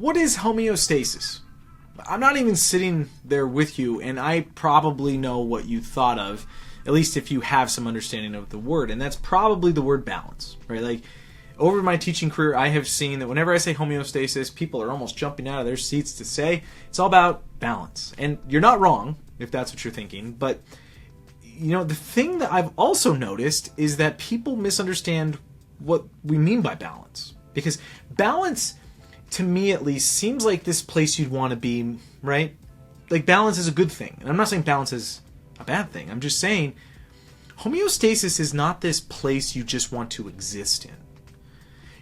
what is homeostasis? I'm not even sitting there with you, and I probably know what you thought of, at least if you have some understanding of the word, and that's probably the word balance, right? Like, over my teaching career, I have seen that whenever I say homeostasis, people are almost jumping out of their seats to say it's all about balance. And you're not wrong, if that's what you're thinking, but, you know, the thing that I've also noticed is that people misunderstand what we mean by balance. Because balance, to me at least, seems like this place you'd want to be, right? Like, balance is a good thing. And I'm not saying balance is a bad thing. I'm just saying homeostasis is not this place you just want to exist in.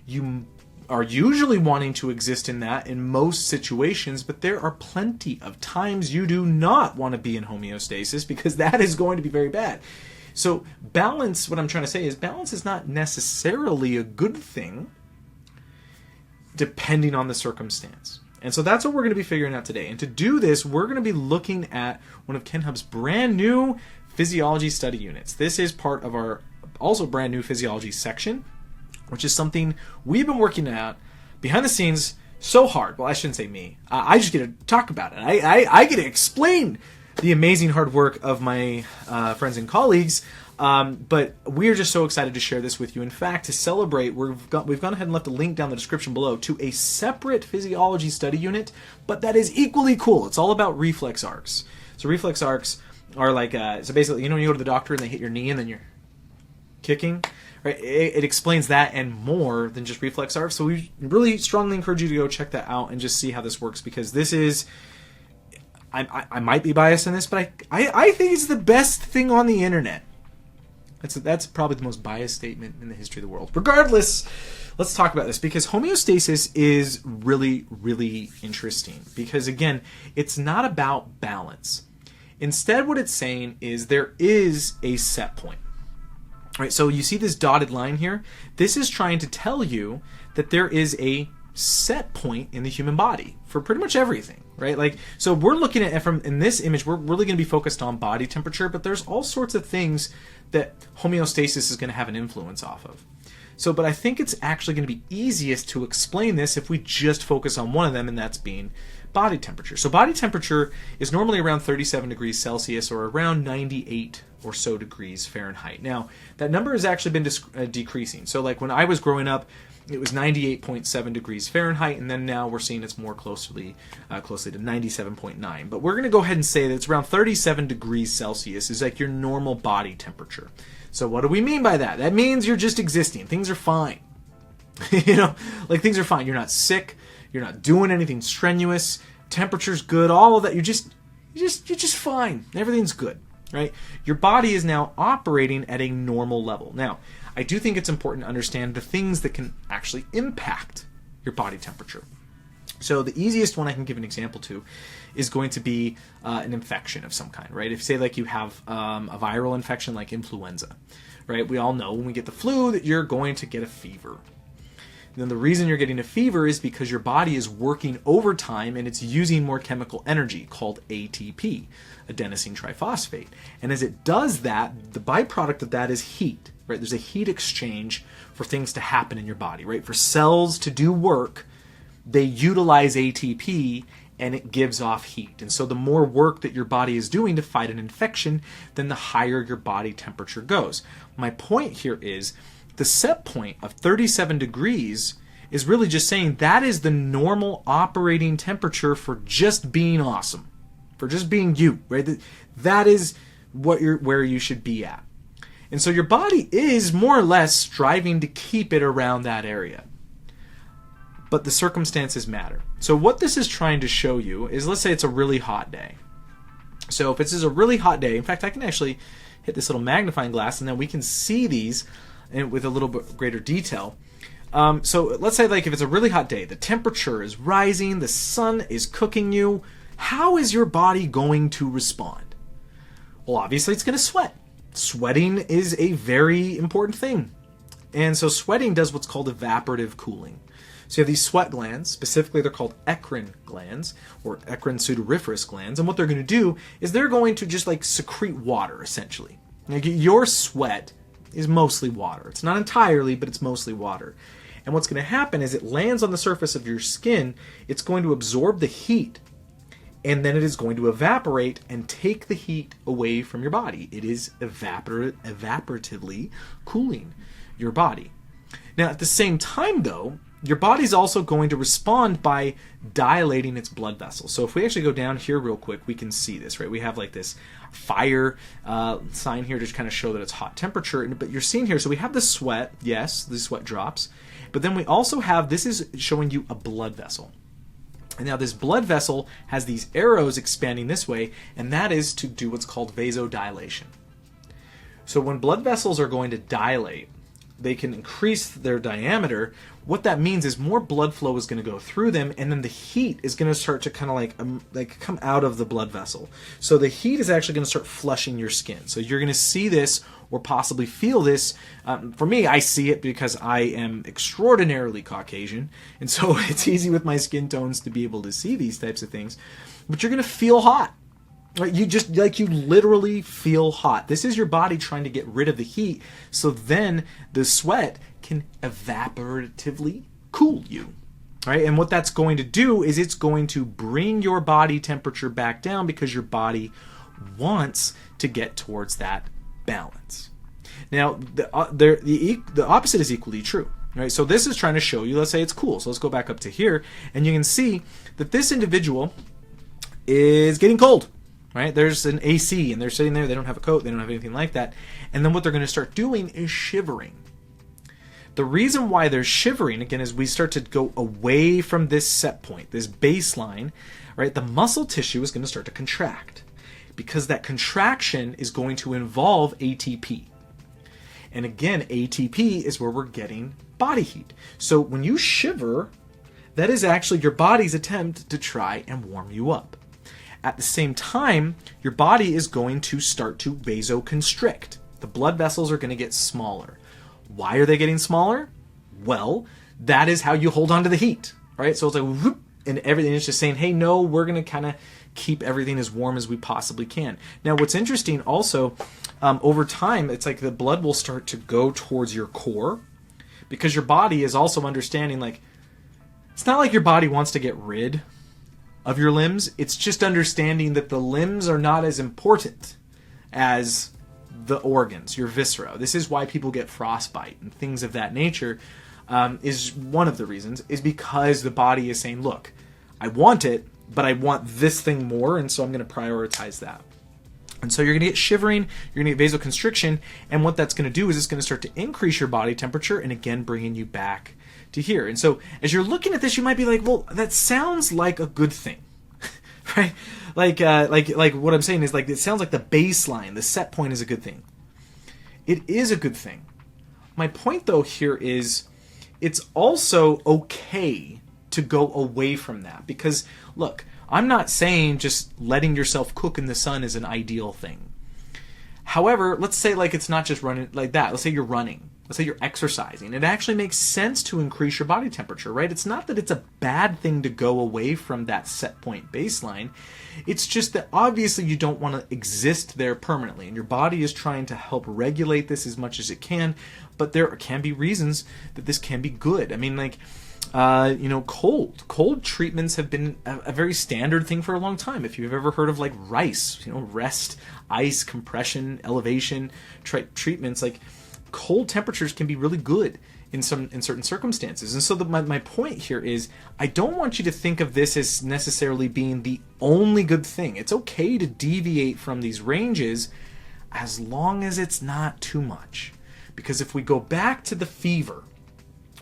You are usually wanting to exist in that in most situations, but there are plenty of times you do not want to be in homeostasis, because that is going to be very bad. So balance, what I'm trying to say is balance is not necessarily a good thing depending on the circumstance. And so that's what we're going to be figuring out today. And to do this, we're going to be looking at one of Kenhub's brand new physiology study units. This is part of our also brand new physiology section, which is something we've been working at behind the scenes so hard. Well, I shouldn't say me. I just get to talk about it. I get to explain the amazing hard work of my friends and colleagues. But we are just so excited to share this with you. In fact, to celebrate, we've gone ahead and left a link down the description below to a separate physiology study unit, but that is equally cool. It's all about reflex arcs. So reflex arcs are like, so basically, you know when you go to the doctor and they hit your knee and then you're kicking? Right? It explains that and more than just reflex arcs. So we really strongly encourage you to go check that out and just see how this works, because this is, I might be biased in this, but I think it's the best thing on the internet. That's probably the most biased statement in the history of the world. Regardless, let's talk about this, because homeostasis is really, really interesting. Because again, it's not about balance. Instead, what it's saying is there is a set point. Right, so you see this dotted line here? This is trying to tell you that there is a set point in the human body for pretty much everything, right? Like, so we're looking at, in this image, we're really going to be focused on body temperature, but there's all sorts of things that homeostasis is going to have an influence off of. So, but I think it's actually going to be easiest to explain this if we just focus on one of them, and that's being body temperature. So body temperature is normally around 37 degrees Celsius or around 98 or so degrees Fahrenheit. Now, that number has actually been decreasing. So like when I was growing up, it was 98.7 degrees Fahrenheit, and then now we're seeing it's more closely to 97.9. But we're going to go ahead and say that it's around 37 degrees Celsius is like your normal body temperature. So what do we mean by that? That means you're just existing. Things are fine. You know, like things are fine. You're not sick. You're not doing anything strenuous. Temperature's good. All of that. You're just fine. Everything's good, right? Your body is now operating at a normal level. Now, I do think it's important to understand the things that can actually impact your body temperature. So the easiest one I can give an example to is going to be an infection of some kind, right? If say like you have a viral infection like influenza, right? We all know when we get the flu that you're going to get a fever. And then the reason you're getting a fever is because your body is working overtime and it's using more chemical energy called ATP, adenosine triphosphate. And as it does that, the byproduct of that is heat, right? There's a heat exchange for things to happen in your body, right? For cells to do work, they utilize ATP and it gives off heat. And so the more work that your body is doing to fight an infection, then the higher your body temperature goes. My point here is the set point of 37 degrees is really just saying that is the normal operating temperature for just being awesome, for just being you, right? That is where you should be at. And so your body is more or less striving to keep it around that area. But the circumstances matter. So what this is trying to show you is, let's say it's a really hot day. So if this is a really hot day, in fact, I can actually hit this little magnifying glass and then we can see these with a little bit greater detail. So let's say like if it's a really hot day, the temperature is rising, the sun is cooking you. How is your body going to respond? Well, obviously it's going to sweat. Sweating is a very important thing. And so sweating does what's called evaporative cooling. So you have these sweat glands, specifically they're called eccrine glands or eccrine sudoriferous glands. And what they're going to do is they're going to just like secrete water essentially. Like your sweat is mostly water. It's not entirely, but it's mostly water. And what's going to happen is it lands on the surface of your skin. It's going to absorb the heat, and then it is going to evaporate and take the heat away from your body. It is evaporatively cooling your body. Now, at the same time, though, your body's also going to respond by dilating its blood vessels. So if we actually go down here real quick, we can see this, right? We have like this fire sign here to kind of show that it's hot temperature. But you're seeing here, so we have the sweat. Yes, the sweat drops. But then we also have, this is showing you a blood vessel. And now this blood vessel has these arrows expanding this way, and that is to do what's called vasodilation. So when blood vessels are going to dilate, they can increase their diameter. What that means is more blood flow is going to go through them, and then the heat is going to start to kind of like come out of the blood vessel. So the heat is actually going to start flushing your skin. So you're going to see this or possibly feel this. For me, I see it because I am extraordinarily Caucasian, and so it's easy with my skin tones to be able to see these types of things. But you're going to feel hot. Right, you literally feel hot. This is your body trying to get rid of the heat, so then the sweat can evaporatively cool you. Right? And what that's going to do is it's going to bring your body temperature back down because your body wants to get towards that balance. Now, the opposite is equally true. Right? So this is trying to show you, let's say it's cool. So let's go back up to here, and you can see that this individual is getting cold. Right? There's an AC, and they're sitting there. They don't have a coat. They don't have anything like that. And then what they're going to start doing is shivering. The reason why they're shivering, again, is we start to go away from this set point, this baseline, right? The muscle tissue is going to start to contract because that contraction is going to involve ATP. And again, ATP is where we're getting body heat. So when you shiver, that is actually your body's attempt to try and warm you up. At the same time, your body is going to start to vasoconstrict. The blood vessels are going to get smaller. Why are they getting smaller? Well, that is how you hold on to the heat, right? So it's like, whoop, and everything is just saying, hey, no, we're going to kind of keep everything as warm as we possibly can. Now, what's interesting also, over time, it's like the blood will start to go towards your core because your body is also understanding, like, it's not like your body wants to get rid of your limbs. It's just understanding that the limbs are not as important as the organs, your viscera. This is why people get frostbite and things of that nature. Is one of the reasons, is because the body is saying, look, I want it, but I want this thing more, and so I'm going to prioritize that. And so you're going to get shivering, you're going to get vasoconstriction, and what that's going to do is it's going to start to increase your body temperature, and again, bringing you back to here. And so as you're looking at this, you might be like, well, that sounds like a good thing, right? Like what I'm saying is, like, it sounds like the baseline, the set point is a good thing. It is a good thing. My point, though, here is it's also okay to go away from that. Because, look, I'm not saying just letting yourself cook in the sun is an ideal thing. However, let's say, like, it's not just running like that. Let's say you're running. Let's say you're exercising. It actually makes sense to increase your body temperature, right? It's not that it's a bad thing to go away from that set point baseline. It's just that obviously you don't want to exist there permanently, and your body is trying to help regulate this as much as it can, but there can be reasons that this can be good. I mean, like, cold treatments have been a very standard thing for a long time. If you've ever heard of, like, RICE, rest, ice, compression, elevation treatments, like, cold temperatures can be really good in certain circumstances. And so my point here is, I don't want you to think of this as necessarily being the only good thing. It's okay to deviate from these ranges as long as it's not too much. Because if we go back to the fever,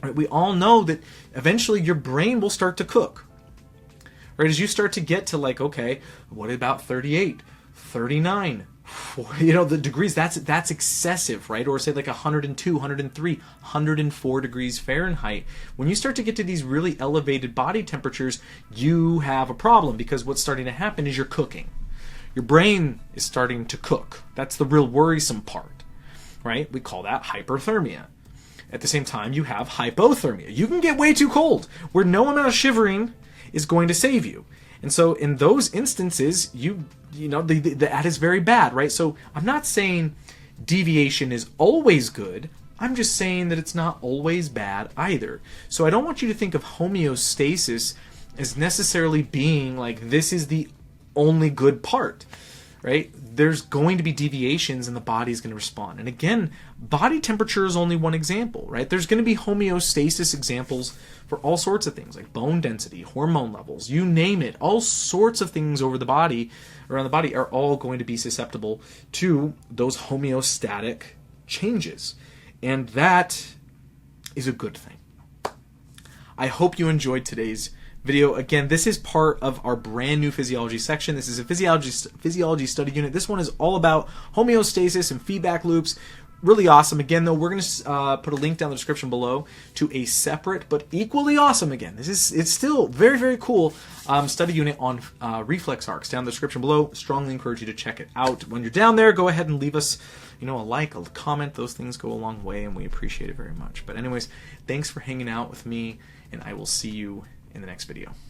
right, we all know that eventually your brain will start to cook. Right, as you start to get to, like, okay, what about 38, 39, 40, the degrees, that's excessive, right? Or say like 102, 103, 104 degrees Fahrenheit. When you start to get to these really elevated body temperatures, you have a problem, because what's starting to happen is you're cooking. Your brain is starting to cook. That's the real worrisome part, right? We call that hyperthermia. At the same time, you have hypothermia. You can get way too cold, where no amount of shivering is going to save you. And so in those instances, that is very bad, right? So I'm not saying deviation is always good. I'm just saying that it's not always bad either. So I don't want you to think of homeostasis as necessarily being like this is the only good part, right? There's going to be deviations and the body's going to respond. And again, body temperature is only one example, right? There's going to be homeostasis examples for all sorts of things like bone density, hormone levels, you name it. All sorts of things over the body, around the body, are all going to be susceptible to those homeostatic changes. And that is a good thing. I hope you enjoyed today's video. Again, this is part of our brand new physiology section. This is a physiology study unit. This one is all about homeostasis and feedback loops. Really awesome. Again, though, we're going to put a link down in the description below to a separate but equally awesome, again, it's still very, very cool study unit on reflex arcs down in the description below. Strongly encourage you to check it out. When you're down there, go ahead and leave us a like, a comment. Those things go a long way, and we appreciate it very much. But anyways, thanks for hanging out with me, and I will see you in the next video.